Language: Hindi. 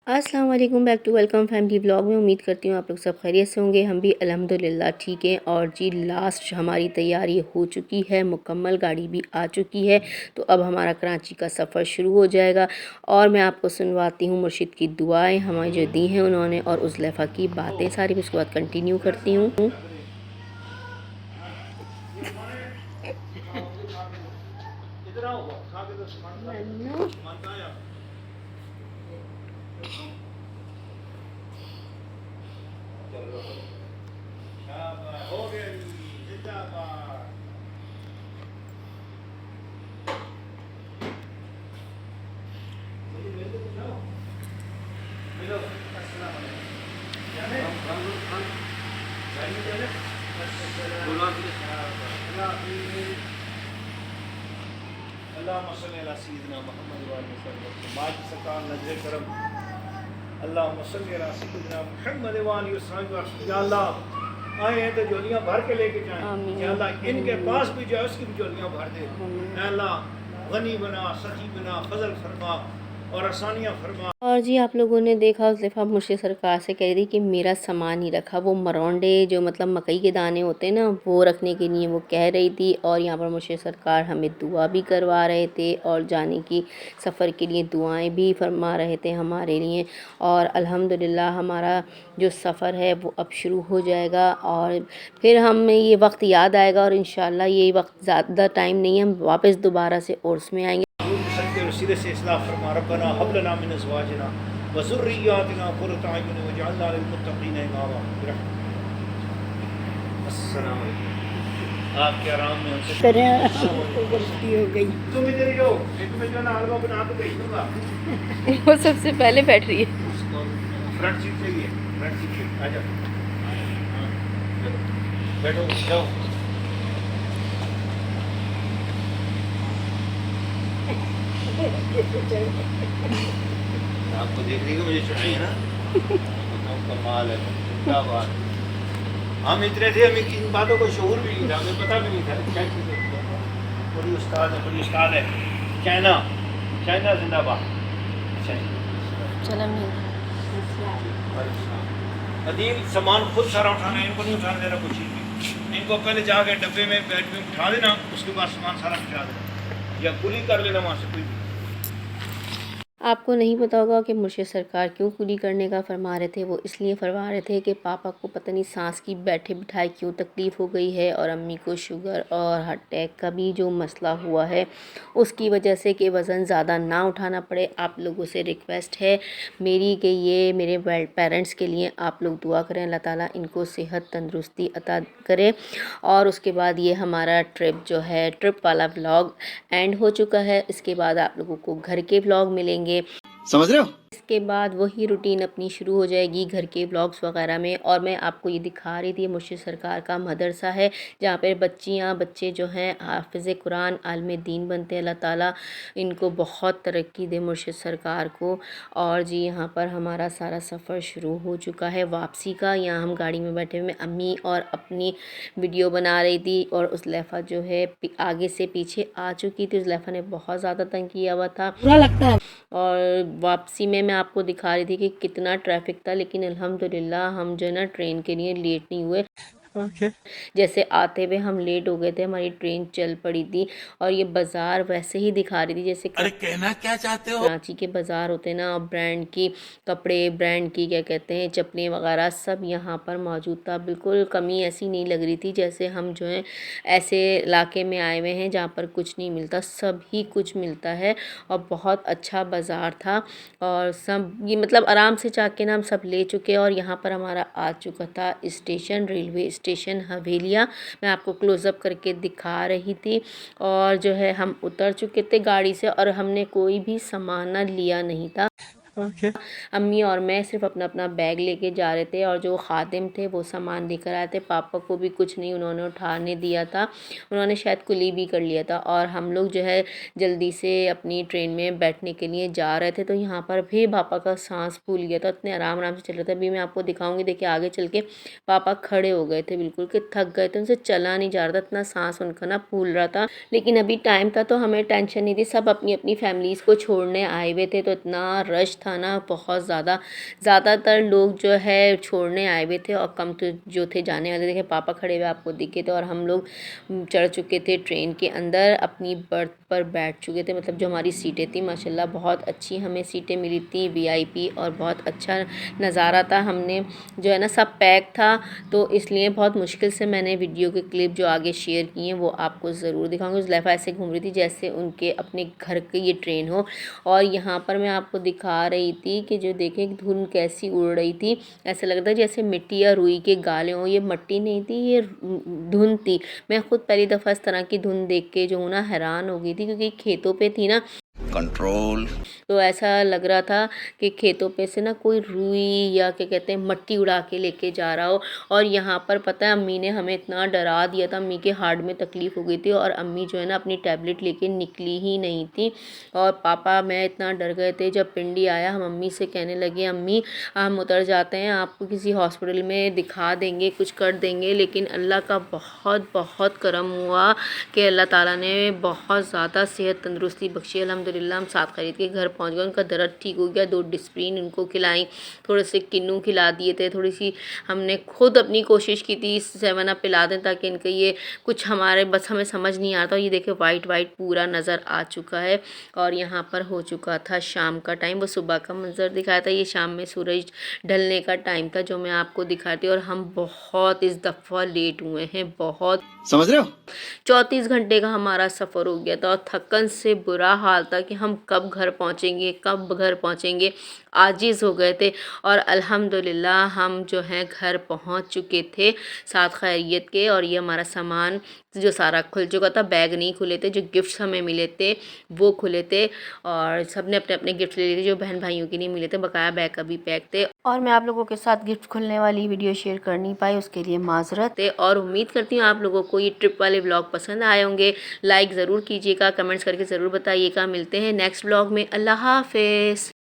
अस्सलाम वालेकुम, back to welcome family blog में। उम्मीद करती हूँ आप लोग सब खैरियत से होंगे। हम भी अल्हम्दुलिल्लाह ठीक हैं। और जी लास्ट हमारी तैयारी हो चुकी है मुकम्मल, गाड़ी भी आ चुकी है। तो अब हमारा कराची का सफ़र शुरू हो जाएगा और मैं आपको सुनवाती हूँ मुर्शिद की दुआएं हमें जो दी हैं उन्होंने, और उज़लैफ़ा की बातें सारी। उसके बाद कंटिन्यू करती हूँ। अल्लाहुम्मा सल्ली अला सय्यिदिना मुहम्मद व आलिहि वसल्लम। माज सरकार नजरे करम। अल्लाहुम्मा सल्ली अला सय्यिदिना मुहम्मद व आलिहि वसल्लम। या अल्लाह आए हैं तो झोलियाँ भर के लेके जाएं। या अल्लाह इनके पास भी जाए उसकी भी झोलियाँ भर दे। या अल्लाह गनी बना, सखी बना, फजल फरमा और आसानियाँ फरमा। और जी आप लोगों ने देखा उज़लैफ़ा मुझसे सरकार से कह रही थी कि मेरा सामान ही रखा, वो मरौंडे जो मतलब मकई के दाने होते हैं ना, वो रखने के लिए वो कह रही थी। और यहाँ पर मुझसे सरकार हमें दुआ भी करवा रहे थे और जाने की सफ़र के लिए दुआएं भी फरमा रहे थे हमारे लिए। और अल्हम्दुलिल्लाह हमारा जो सफ़र है वो अब शुरू हो जाएगा और फिर हमें ये वक्त याद आएगा और इंशाल्लाह ये वक्त ज़्यादा टाइम नहीं है, हम वापस दोबारा से उर्स में आएंगे। वसीले से इस्लाह फरमा रब्बना हब लना मिन अज़वाजिना व ज़ुर्रिय्यातिना क़ुर्रता अयुन वजअलना लिलमुत्तक़ीना इमामा। अस्सलाम वालेकुम। आपके आराम में हमसे करें गलती हो गई। तुम इधर ही रहो, एक मैं जो ना हलवा बना के भेज दूंगा। वो सबसे पहले बैठ रही है। फ्रंट सीट चाहिए, फ्रंट सीट पे आ जाओ। बैठो जाओ। आपको देखने को मुझे चाहिए ना। कमाल है, क्या बात। हम इतने थे, हमें इन बातों को शऊर भी नहीं था, हमें पता भी नहीं था क्या चीज़ है। बड़ी उस्ताद है, बड़ी उस्ताद है। चाइना, चाइना जिंदाबाद। अच्छा अदील सामान खुद सारा उठाना है, इनको नहीं उठाने देना कुछ भी। इनको पहले जाके डब्बे में बैठ में उठा देना, उसके बाद सामान सारा उठा देना या कुली कर लेना वहाँ से कोई भी। आपको नहीं पता होगा कि मुर्शिद सरकार क्यों कुली करने का फरमा रहे थे। वो इसलिए फरमा रहे थे कि पापा को पता नहीं सांस की बैठे बिठाए क्यों तकलीफ़ हो गई है और अम्मी को शुगर और हार्ट अटैक का भी जो मसला हुआ है उसकी वजह से कि वज़न ज़्यादा ना उठाना पड़े। आप लोगों से रिक्वेस्ट है मेरी कि ये मेरे पेरेंट्स के लिए आप लोग दुआ करें, अल्लाह ताला इनको सेहत तंदुरुस्ती अता करे। और उसके बाद ये हमारा ट्रिप जो है, ट्रिप वाला व्लॉग एंड हो चुका है। इसके बाद आप लोगों को घर के व्लॉग मिलेंगे, समझ रहे हो। इसके बाद वही रूटीन अपनी शुरू हो जाएगी घर के ब्लॉग्स वगैरह में। और मैं आपको ये दिखा रही थी मुर्शिद सरकार का मदरसा है जहाँ पे बच्चे जो हैं हाफिज़ कुरान आलिम दीन बनते हैं। अल्लाह ताला इनको बहुत तरक्की दे मुर्शिद सरकार को। और जी यहाँ पर हमारा सारा सफ़र शुरू हो चुका है वापसी का। यहाँ हम गाड़ी में बैठे हुए, अम्मी और अपनी वीडियो बना रही थी और उज़लैफ़ा जो है आगे से पीछे आ चुकी थी। उज़लैफ़ा ने बहुत ज़्यादा तंग किया हुआ था, बुरा लगता है। और वापसी में मैं आपको दिखा रही थी कि कितना ट्रैफिक था, लेकिन अल्हम्दुलिल्लाह हम जो है ना ट्रेन के लिए लेट नहीं हुए। जैसे आते हुए हम लेट हो गए थे, हमारी ट्रेन चल पड़ी थी। और ये बाज़ार वैसे ही दिखा रही थी जैसे अरे कहना क्या चाहते हो। कराची के बाज़ार होते हैं ना, ब्रांड की कपड़े, ब्रांड की क्या कहते हैं चप्पलें वगैरह सब यहाँ पर मौजूद था। बिल्कुल कमी ऐसी नहीं लग रही थी जैसे हम जो है ऐसे इलाके में आए हुए हैं जहाँ पर कुछ नहीं मिलता, सब ही कुछ मिलता है। और बहुत अच्छा बाज़ार था और सब ये मतलब आराम से जाके ना हम सब ले चुके। और यहाँ पर हमारा आ चुका था स्टेशन, रेलवे स्टेशन हवेलिया। मैं आपको क्लोज़अप करके दिखा रही थी। और जो है हम उतर चुके थे गाड़ी से और हमने कोई भी सामान लिया नहीं था। अम्मी और मैं सिर्फ अपना अपना बैग लेके जा रहे थे और जो खादिम थे वो सामान लेकर आए थे। पापा को भी कुछ नहीं उन्होंने उठाने दिया था, उन्होंने शायद कुली भी कर लिया था। और हम लोग जो है जल्दी से अपनी ट्रेन में बैठने के लिए जा रहे थे। तो यहाँ पर भी पापा का सांस फूल गया था, इतने आराम आराम से चल रहे थे। अभी मैं आपको दिखाऊंगी, देखिए आगे चल के पापा खड़े हो गए थे, बिल्कुल कि थक गए थे, उनसे चला नहीं जा रहा था, इतना सांस उनका ना फूल रहा था। लेकिन अभी टाइम था तो हमें टेंशन नहीं थी, सब अपनी अपनी फैमिलीज़ को छोड़ने आए हुए थे, तो इतना रश था ना बहुत ज़्यादातर लोग जो है छोड़ने आए हुए थे और कम तो जो थे जाने वाले। देखे पापा खड़े हुए आपको दिखे थे और हम लोग चढ़ चुके थे ट्रेन के अंदर, अपनी बर्थ पर बैठ चुके थे। मतलब जो हमारी सीटें थी माशाल्लाह बहुत अच्छी हमें सीटें मिली थी वीआईपी, और बहुत अच्छा नज़ारा था। हमने जो है ना सब पैक था, तो इसलिए बहुत मुश्किल से मैंने वीडियो के क्लिप जो आगे शेयर किए हैं वो आपको ज़रूर दिखाऊंगी। ज़ुलेफ़ा ऐसे घूम रही थी जैसे उनके अपने घर की ये ट्रेन हो, और यहाँ पर मैं आपको दिखा रही थी कि जो देखें धुंध कैसी उड़ रही थी। ऐसा लग रहा था जैसे मिट्टी या रुई के गाले हों। ये मिट्टी नहीं थी, ये धुंध थी। मैं खुद पहली दफ़ा इस तरह की धुंध देख के जो हूँ ना हैरान हो गई थी, क्योंकि खेतों पे थी ना, कंट्रोल। तो ऐसा लग रहा था कि खेतों पे से ना कोई रुई या क्या कहते हैं मट्टी उड़ा के लेके जा रहा हो। और यहाँ पर पता है अम्मी ने हमें इतना डरा दिया था, अम्मी के हार्ट में तकलीफ़ हो गई थी और अम्मी जो है ना अपनी टैबलेट लेके निकली ही नहीं थी। और पापा मैं इतना डर गए थे। जब पिंडी आया हम अम्मी से कहने लगे अम्मी हम उतर जाते हैं, आपको किसी हॉस्पिटल में दिखा देंगे, कुछ कर देंगे। लेकिन अल्लाह का बहुत बहुत करम हुआ कि अल्लाह ताला ने बहुत ज़्यादा सेहत तंदुरुस्ती बख्शी। अल्हम्दुलिल्लाह हम साथ खरीद के घर पहुंच गए। उनका दर्द ठीक हो गया। 2 डिस्प्रिन उनको खिलाई, थोड़े से किन्नू खिला दिए थे, थोड़ी सी हमने खुद अपनी कोशिश की थी 7 अप पिला दें ताकि इनके ये कुछ हमारे बस हमें समझ नहीं आता। ये देखिए वाइट वाइट पूरा नज़र आ चुका है। और यहाँ पर हो चुका था शाम का टाइम। वो सुबह का मंजर दिखाया था, ये शाम में सूरज ढलने का टाइम था जो मैं आपको दिखाती थी। और हम बहुत इस दफ़ा लेट हुए हैं, बहुत, समझ रहे हो? 34 घंटे का हमारा सफ़र हो गया था और थकन से बुरा हाल था कि हम कब घर पहुँचेंगे, कब घर पहुँचेंगे, आजिज़ हो गए थे। और अल्हम्दुलिल्लाह हम जो हैं घर पहुँच चुके थे साथ खैरियत के। और ये हमारा सामान जो सारा खुल चुका था, बैग नहीं खुले थे, जो गिफ्ट्स हमें मिले थे वो खुले थे, और सब ने अपने अपने गिफ्ट ले लिए थे जो बहन भाइयों के नहीं मिले थे। बकाया बैग अभी पैक थे और मैं आप लोगों के साथ गिफ्ट खुलने वाली वीडियो शेयर कर नहीं पाई, उसके लिए माजरत है। और उम्मीद करती हूँ आप लोगों को ये ट्रिप वाले व्लॉग पसंद आए होंगे। लाइक ज़रूर कीजिएगा, कमेंट्स करके ज़रूर बताइएगा। मिलते हैं नेक्स्ट व्लॉग में। अल्लाह हाफ़िज़।